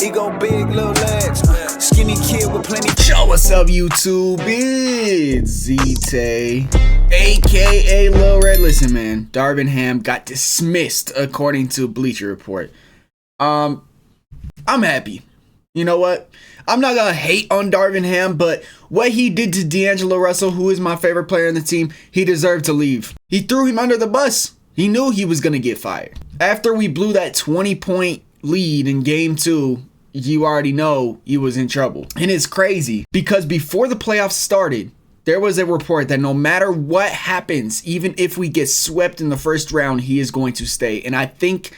He go big, little legs. Skinny kid with plenty. Yo, what's up, YouTube? It's ZTAY, aka Lil Red. Listen, man, Darvin Ham got dismissed according to Bleacher Report. I'm happy. You know what? I'm not gonna hate on Darvin Ham, but what he did to D'Angelo Russell, who is my favorite player on the team, he deserved to leave. He threw him under the bus. He knew he was gonna get fired. After we blew that 20-point lead in game 2, you already know he was in trouble. And it's crazy because before the playoffs started, there was a report that no matter what happens, even if we get swept in the first round, he is going to stay. And I think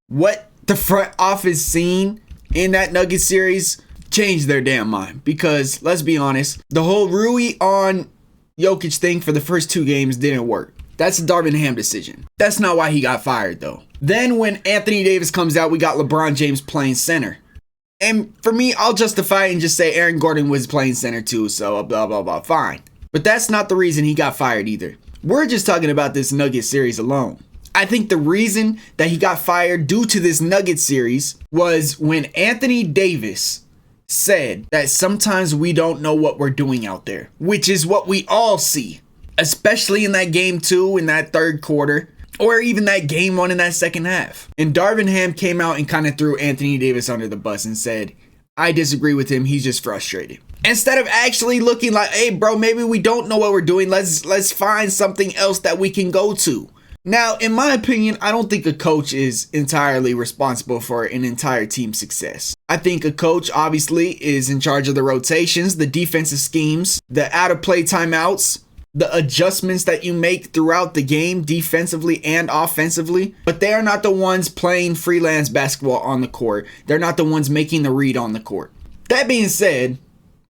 what the front office seen in that Nuggets series changed their damn mind, because let's be honest, the whole Rui on Jokic thing for the first 2 games didn't work. That's a Darvin Ham decision. That's not why he got fired though. Then when Anthony Davis comes out, we got LeBron James playing center. And for me, I'll justify it and just say Aaron Gordon was playing center too, so blah blah blah, fine. But that's not the reason he got fired either. We're just talking about this Nuggets series alone. I think the reason that he got fired due to this Nuggets series was when Anthony Davis said that sometimes we don't know what we're doing out there, which is what we all see, especially in that game 2 in that third quarter, or even that game 1 in that second half. And Darvin Ham came out and kind of threw Anthony Davis under the bus and said, I disagree with him, he's just frustrated. Instead of actually looking like, hey bro, maybe we don't know what we're doing, let's find something else that we can go to. Now, in my opinion, I don't think a coach is entirely responsible for an entire team's success. I think a coach obviously is in charge of the rotations, the defensive schemes, the out of play timeouts, the adjustments that you make throughout the game defensively and offensively, but they are not the ones playing freelance basketball on the court. They're not the ones making the read on the court. That being said,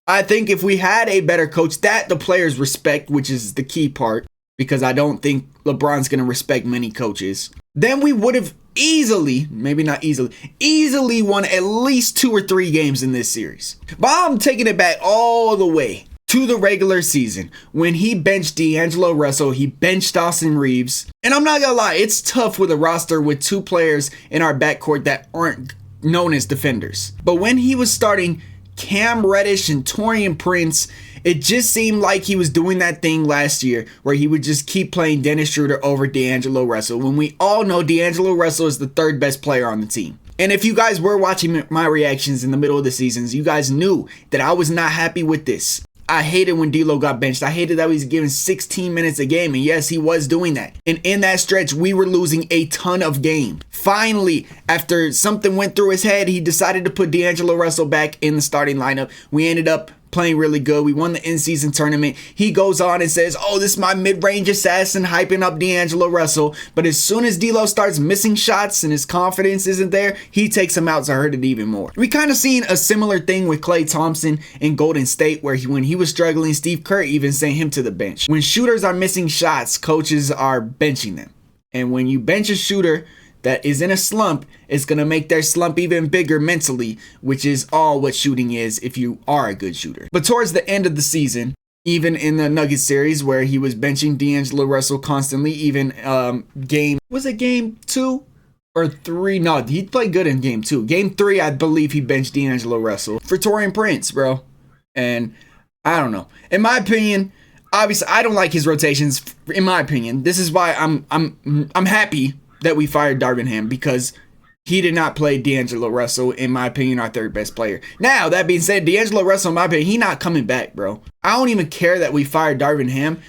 I think if we had a better coach that the players respect, which is the key part, because I don't think LeBron's going to respect many coaches, then we would have easily, maybe not easily won at least 2 or 3 games in this series. But I'm taking it back all the way to the regular season when he benched D'Angelo Russell, he benched Austin Reeves. And I'm not gonna lie, it's tough with a roster with 2 players in our backcourt that aren't known as defenders. But when he was starting Cam Reddish and Taurean Prince, it just seemed like he was doing that thing last year where he would just keep playing Dennis Schroeder over D'Angelo Russell, when we all know D'Angelo Russell is the 3rd best player on the team. And if you guys were watching my reactions in the middle of the seasons, you guys knew that I was not happy with this. I hated when D'Lo got benched. I hated that he was given 16 minutes a game. And yes, he was doing that. And in that stretch, we were losing a ton of games. Finally, after something went through his head, he decided to put D'Angelo Russell back in the starting lineup. We ended up playing really good. We won the in-season tournament. He goes on and says, oh, this is my mid-range assassin, hyping up D'Angelo Russell. But as soon as D'Lo starts missing shots and his confidence isn't there, he takes him out to hurt it even more. We kind of seen a similar thing with Klay Thompson in Golden State, where when he was struggling, Steve Kerr even sent him to the bench. When shooters are missing shots, coaches are benching them. And when you bench a shooter that is in a slump, it's going to make their slump even bigger mentally, which is all what shooting is if you are a good shooter. But towards the end of the season, even in the Nuggets series where he was benching D'Angelo Russell constantly, even game 2 or 3? No, he played good in game 2. Game 3, I believe he benched D'Angelo Russell for Taurean Prince, bro. And I don't know. In my opinion, obviously, I don't like his rotations. In my opinion, this is why I'm happy that we fired Darvin Ham, because he did not play D'Angelo Russell, in my opinion, our 3rd best player. Now, that being said, D'Angelo Russell, in my opinion, he not coming back, bro. I don't even care that we fired Darvin Ham,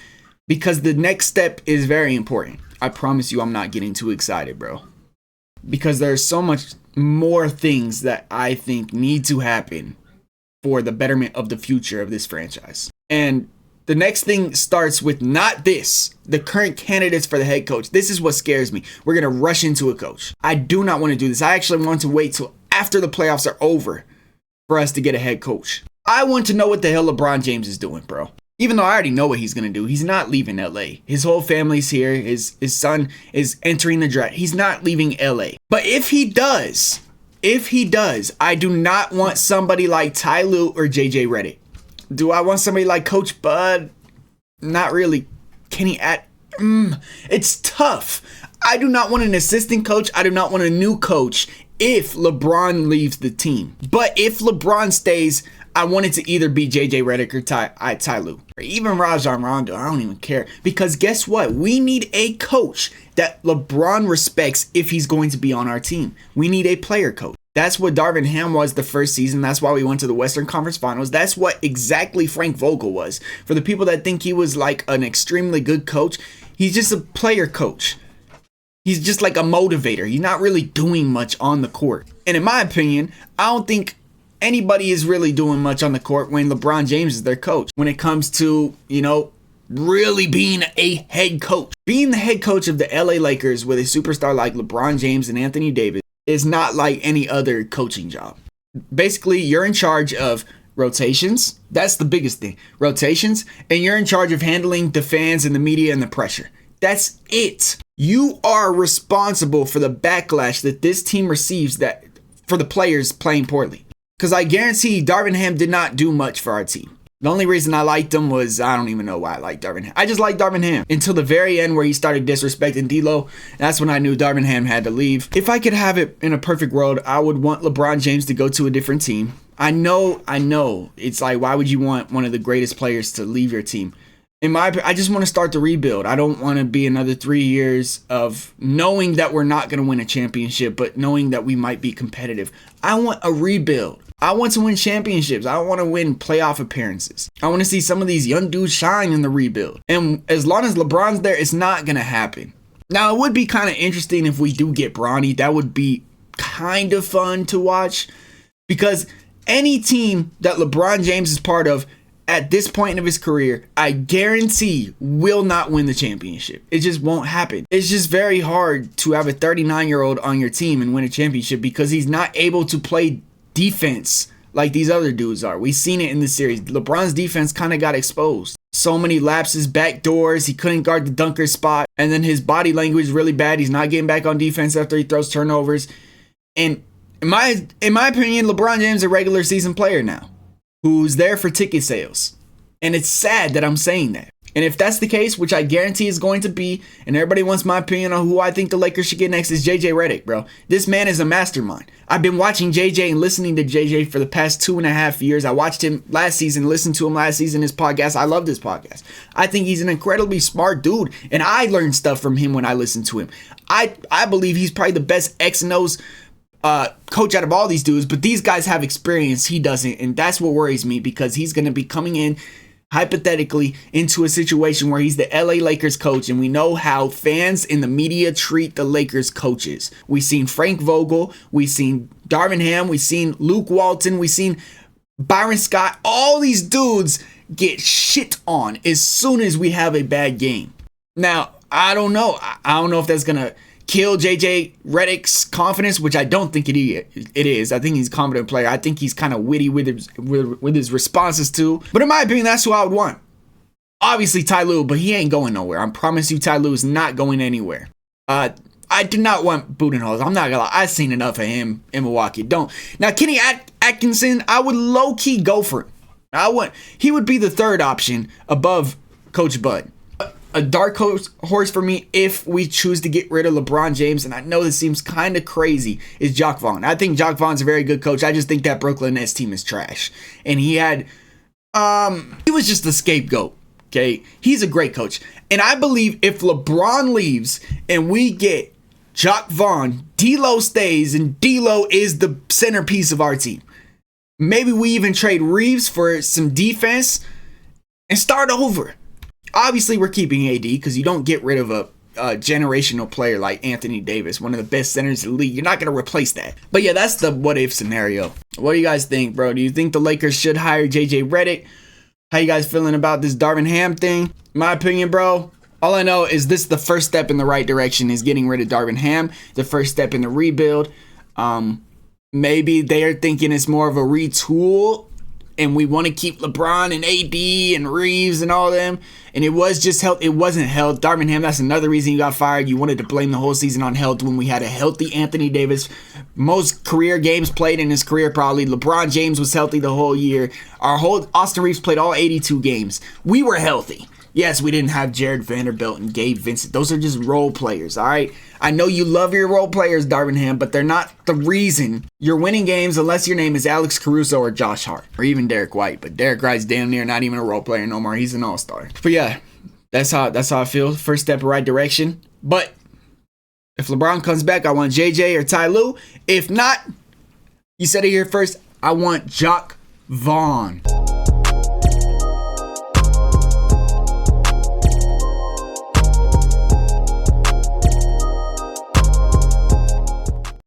because the next step is very important. I promise you I'm not getting too excited, bro. Because there's so much more things that I think need to happen for the betterment of the future of this franchise. And the next thing starts with not this, the current candidates for the head coach. This is what scares me. We're going to rush into a coach. I do not want to do this. I actually want to wait till after the playoffs are over for us to get a head coach. I want to know what the hell LeBron James is doing, bro. Even though I already know what he's going to do. He's not leaving LA. His whole family's here. His son is entering the draft. He's not leaving LA. But if he does, I do not want somebody like Ty Lue or JJ Redick. Do I want somebody like Coach Bud? Not really. Kenny It's tough. I do not want an assistant coach. I do not want a new coach if LeBron leaves the team. But if LeBron stays, I want it to either be JJ Redick or Ty Lue. Or even Rajon Rondo. I don't even care. Because guess what? We need a coach that LeBron respects if he's going to be on our team. We need a player coach. That's what Darvin Ham was the first season. That's why we went to the Western Conference Finals. That's what exactly Frank Vogel was. For the people that think he was like an extremely good coach, he's just a player coach. He's just like a motivator. He's not really doing much on the court. And in my opinion, I don't think anybody is really doing much on the court when LeBron James is their coach. When it comes to, really being a head coach. Being the head coach of the LA Lakers with a superstar like LeBron James and Anthony Davis is not like any other coaching job. Basically, you're in charge of rotations. That's the biggest thing. Rotations. And you're in charge of handling the fans and the media and the pressure. That's it. You are responsible for the backlash that this team receives that for the players playing poorly. Because I guarantee Darvin Ham did not do much for our team. The only reason I liked him was, I don't even know why I liked Darvin Ham. I just liked Darvin Ham until the very end where he started disrespecting D'Lo. That's when I knew Darvin Ham had to leave. If I could have it in a perfect world, I would want LeBron James to go to a different team. I know. It's like, why would you want one of the greatest players to leave your team? I just want to start the rebuild. I don't want to be another 3 years of knowing that we're not going to win a championship, but knowing that we might be competitive. I want a rebuild. I want to win championships. I want to win playoff appearances. I want to see some of these young dudes shine in the rebuild. And as long as LeBron's there, it's not going to happen. Now, it would be kind of interesting if we do get Bronny. That would be kind of fun to watch. Because any team that LeBron James is part of at this point of his career, I guarantee will not win the championship. It just won't happen. It's just very hard to have a 39-year-old on your team and win a championship because he's not able to play defense like these other dudes are. We've seen it in the series. LeBron's defense kind of got exposed. So many lapses, back doors. He couldn't guard the dunker spot. And then his body language is really bad. He's not getting back on defense after he throws turnovers. And in my opinion, LeBron James is a regular season player now who's there for ticket sales. And it's sad that I'm saying that. And if that's the case, which I guarantee is going to be, and everybody wants my opinion on who I think the Lakers should get next, is JJ Redick, bro. This man is a mastermind. I've been watching JJ and listening to JJ for the past 2.5 years. I watched him last season, listened to him last season, his podcast. I love this podcast. I think he's an incredibly smart dude, and I learned stuff from him when I listened to him. I believe he's probably the best X and O's coach out of all these dudes, but these guys have experience. He doesn't, and that's what worries me because he's going to be coming in hypothetically into a situation where he's the LA Lakers coach, and we know how fans in the media treat the Lakers coaches. We've seen Frank Vogel, we've seen Darvin Ham, we've seen Luke Walton, we've seen Byron Scott. All these dudes get shit on as soon as we have a bad game. Now, I don't know. I don't know if that's going to kill JJ Redick's confidence, which I don't think it is. I think he's a confident player. I think he's kind of witty with his responses too. But in my opinion, that's who I would want. Obviously Ty Lue, but he ain't going nowhere. I promise you Ty Lue is not going anywhere. I do not want Budenholzer. I'm not gonna lie. I've seen enough of him in Milwaukee. Now Kenny Atkinson, I would low-key go for it. He would be the third option above Coach Bud. A dark horse for me, if we choose to get rid of LeBron James, and I know this seems kind of crazy, is Jacque Vaughn. I think Jacque Vaughn's a very good coach. I just think that Brooklyn Nets team is trash. And he was just the scapegoat, okay? He's a great coach. And I believe if LeBron leaves and we get Jacque Vaughn, D'Lo stays, and D'Lo is the centerpiece of our team. Maybe we even trade Reeves for some defense and start over. Obviously, we're keeping AD because you don't get rid of a generational player like Anthony Davis, one of the best centers in the league. You're not going to replace that. But yeah, that's the what-if scenario. What do you guys think, bro? Do you think the Lakers should hire JJ Redick? How you guys feeling about this Darvin Ham thing? In my opinion, bro, all I know is this is the first step in the right direction is getting rid of Darvin Ham. The first step in the rebuild. Maybe they're thinking it's more of a retool and we want to keep LeBron and AD and Reeves and all them. And it was just health. It wasn't health. Darvin Ham, that's another reason you got fired. You wanted to blame the whole season on health when we had a healthy Anthony Davis. Most career games played in his career probably. LeBron James was healthy the whole year. Our whole Austin Reeves played all 82 games. We were healthy. Yes, we didn't have Jared Vanderbilt and Gabe Vincent. Those are just role players, all right? I know you love your role players, Darvin Ham, but they're not the reason you're winning games unless your name is Alex Caruso or Josh Hart or even Derek White. But Derek White's damn near not even a role player no more. He's an all-star. But yeah, that's how I feel. First step in right direction. But if LeBron comes back, I want JJ or Ty Lue. If not, you said it here first, I want Jock Vaughn.